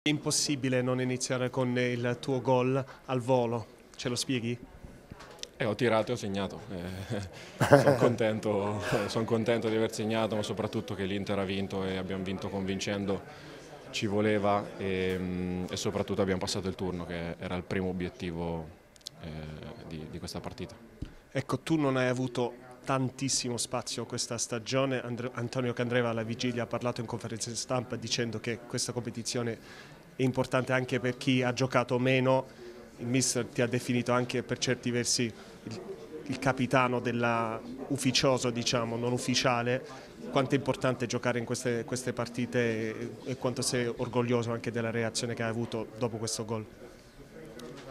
È impossibile non iniziare con il tuo gol al volo, ce lo spieghi? Ho tirato e ho segnato, son contento di aver segnato, ma soprattutto che l'Inter ha vinto e abbiamo vinto convincendo, ci voleva e soprattutto abbiamo passato il turno, che era il primo obiettivo di questa partita. Ecco, tu non hai avuto tantissimo spazio questa stagione. Antonio Candreva alla vigilia ha parlato in conferenza di stampa dicendo che questa competizione è importante anche per chi ha giocato meno. Il mister ti ha definito anche per certi versi il capitano della ufficioso, diciamo, non ufficiale. Quanto è importante giocare in queste partite e quanto sei orgoglioso anche della reazione che hai avuto dopo questo gol?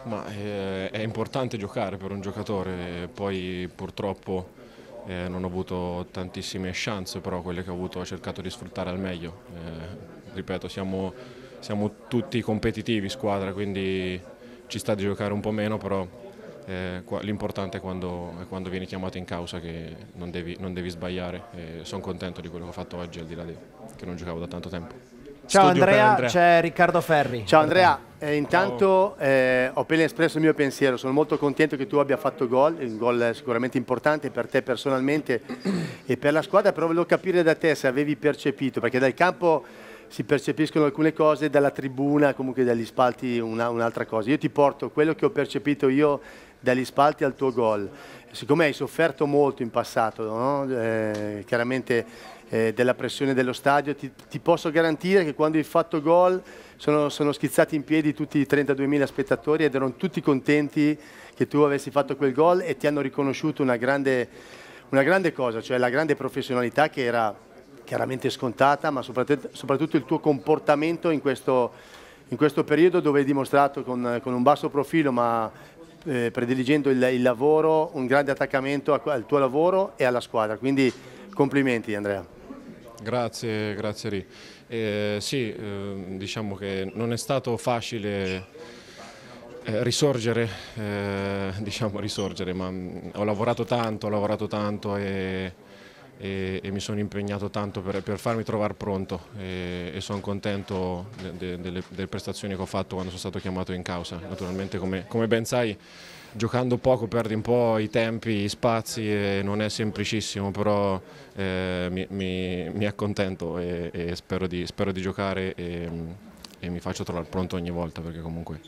Ma è importante giocare per un giocatore, poi purtroppo non ho avuto tantissime chance, però quelle che ho avuto ho cercato di sfruttare al meglio. Ripeto, siamo tutti competitivi squadra, quindi ci sta di giocare un po' meno, però l'importante è quando vieni chiamato in causa che non devi sbagliare. Sono contento di quello che ho fatto oggi, al di là che non giocavo da tanto tempo. Ciao Studio per Andrea, Andrea. c'è Riccardo Ferri. Ciao Andrea, intanto ho appena espresso il mio pensiero, sono molto contento che tu abbia fatto gol, un gol sicuramente importante per te personalmente e per la squadra, però volevo capire da te se avevi percepito, perché dal campo si percepiscono alcune cose, dalla tribuna, comunque dagli spalti un'altra cosa. Io ti porto quello che ho percepito io dagli spalti al tuo gol. Siccome hai sofferto molto in passato, no? Chiaramente della pressione dello stadio, ti posso garantire che quando hai fatto gol sono schizzati in piedi tutti i 32.000 spettatori ed erano tutti contenti che tu avessi fatto quel gol e ti hanno riconosciuto una grande cosa, cioè la grande professionalità che era chiaramente scontata, ma soprattutto il tuo comportamento in questo periodo dove hai dimostrato con un basso profilo ma prediligendo il lavoro, un grande attaccamento al tuo lavoro e alla squadra, quindi complimenti Andrea. Grazie Ri. Sì, diciamo che non è stato facile risorgere, ma ho lavorato tanto e mi sono impegnato tanto per farmi trovare pronto e sono contento delle prestazioni che ho fatto quando sono stato chiamato in causa. Naturalmente, come ben sai, giocando poco perdi un po' i tempi, gli spazi e non è semplicissimo, però mi accontento e spero di giocare e mi faccio trovare pronto ogni volta, perché comunque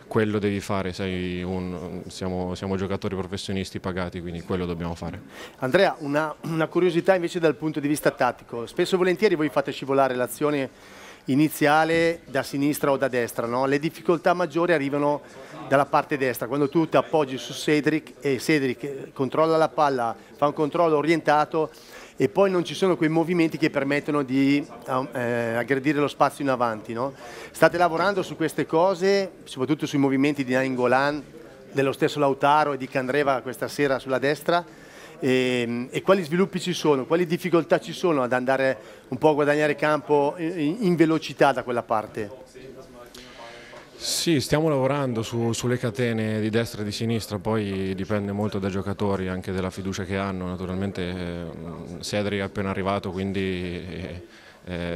quello devi fare, siamo giocatori professionisti pagati, quindi quello dobbiamo fare. Andrea, una curiosità invece dal punto di vista tattico, spesso e volentieri voi fate scivolare l'azione iniziale da sinistra o da destra, no? Le difficoltà maggiori arrivano dalla parte destra, quando tu ti appoggi su Cedric e Cedric controlla la palla, fa un controllo orientato e poi non ci sono quei movimenti che permettono di aggredire lo spazio in avanti, no? State lavorando su queste cose, soprattutto sui movimenti di Nainggolan, dello stesso Lautaro e di Candreva questa sera sulla destra, e quali sviluppi ci sono, quali difficoltà ci sono ad andare un po' a guadagnare campo in velocità da quella parte? Sì, stiamo lavorando sulle catene di destra e di sinistra, poi dipende molto dai giocatori, anche dalla fiducia che hanno. Naturalmente Cedric è appena arrivato, quindi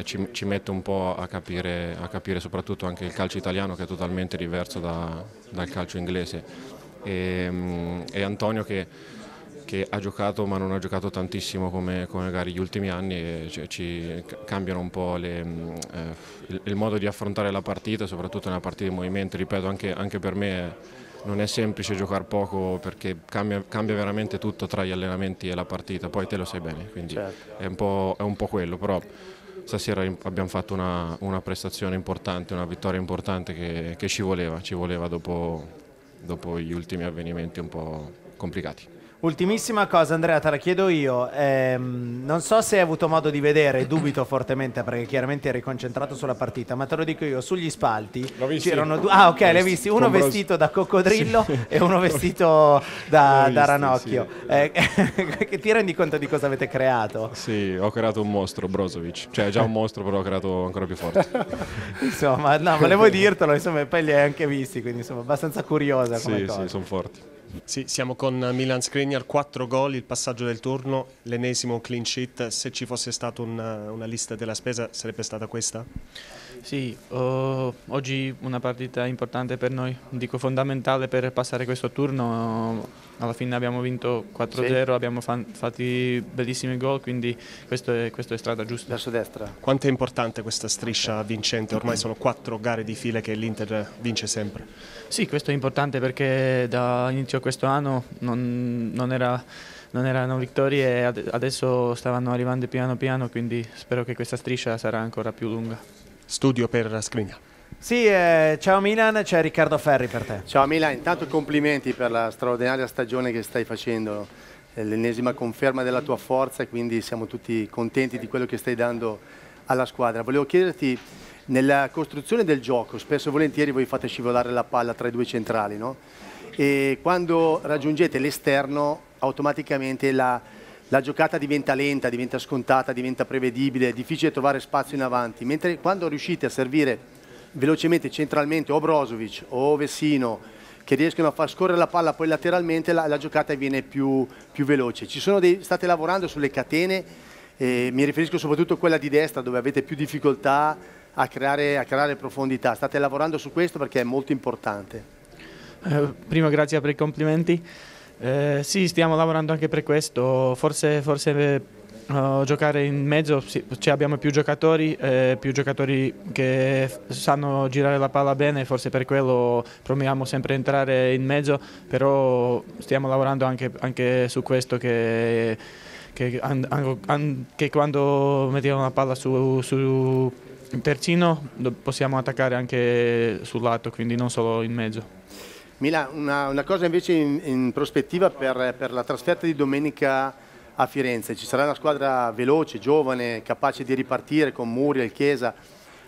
ci mette un po' a capire soprattutto anche il calcio italiano, che è totalmente diverso dal calcio inglese, e Antonio che ha giocato ma non ha giocato tantissimo come magari gli ultimi anni, e ci cambiano un po' il modo di affrontare la partita, soprattutto nella partita di movimento. Ripeto, anche per me non è semplice giocare poco, perché cambia veramente tutto tra gli allenamenti e la partita, poi te lo sai bene, quindi certo. È un po' quello, però stasera abbiamo fatto una prestazione importante, una vittoria importante che ci voleva dopo gli ultimi avvenimenti un po' complicati. Ultimissima cosa Andrea, te la chiedo io, non so se hai avuto modo di vedere, dubito fortemente perché chiaramente eri concentrato sulla partita, ma te lo dico io, sugli spalti c'erano due, ah ok, l'hai visti, uno vestito da coccodrillo sì. E uno vestito da ranocchio, sì. Ti rendi conto di cosa avete creato? Sì, ho creato un mostro, Brozovic, cioè già un mostro, però ho creato ancora più forte. Insomma, no, volevo dirtelo, insomma, e poi li hai anche visti, quindi insomma abbastanza curiosa come cosa. Sì, sono forti. Sì, siamo con Milan Skriniar, 4 gol, il passaggio del turno, l'ennesimo clean sheet. Se ci fosse stata una lista della spesa sarebbe stata questa? Sì, oggi una partita importante per noi, dico fondamentale per passare questo turno. Alla fine abbiamo vinto 4-0, abbiamo fatto bellissimi gol, quindi questo è strada giusta. Verso destra. Quanto è importante questa striscia vincente? Ormai sono 4 gare di fila che l'Inter vince sempre. Sì, questo è importante perché da inizio questo anno non erano vittorie e adesso stavano arrivando piano piano, quindi spero che questa striscia sarà ancora più lunga. Studio per Skriniar. Sì, ciao Milan, c'è Riccardo Ferri per te. Ciao Milan, intanto complimenti per la straordinaria stagione che stai facendo, è l'ennesima conferma della tua forza e quindi siamo tutti contenti di quello che stai dando alla squadra. Volevo chiederti, nella costruzione del gioco, spesso e volentieri voi fate scivolare la palla tra i due centrali, no? E quando raggiungete l'esterno automaticamente la giocata diventa lenta, diventa scontata, diventa prevedibile, è difficile trovare spazio in avanti, mentre quando riuscite a servire velocemente centralmente o Brozovic o Vessino che riescono a far scorrere la palla poi lateralmente, la giocata viene più veloce. State lavorando sulle catene, mi riferisco soprattutto a quella di destra dove avete più difficoltà a creare profondità, state lavorando su questo perché è molto importante. Prima grazie per i complimenti. Sì, stiamo lavorando anche per questo, forse giocare in mezzo, sì, abbiamo più giocatori che sanno girare la palla bene, forse per quello proviamo sempre a entrare in mezzo, però stiamo lavorando anche su questo che quando mettiamo la palla su terzino possiamo attaccare anche sul lato, quindi non solo in mezzo. Milan, una cosa invece in prospettiva per la trasferta di domenica a Firenze. Ci sarà una squadra veloce, giovane, capace di ripartire con Muriel, Chiesa.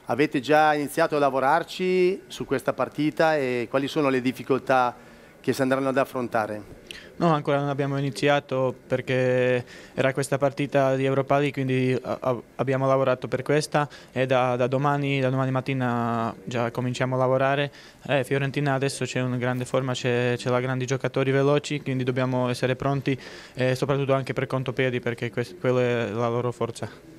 Avete già iniziato a lavorarci su questa partita e quali sono le difficoltà che si andranno ad affrontare? No, ancora non abbiamo iniziato perché era questa partita di Europa League, quindi abbiamo lavorato per questa e da domani mattina già cominciamo a lavorare. Fiorentina adesso c'è una grande forma, c'è la grandi giocatori veloci, quindi dobbiamo essere pronti e soprattutto anche per contropiedi perché quella è la loro forza.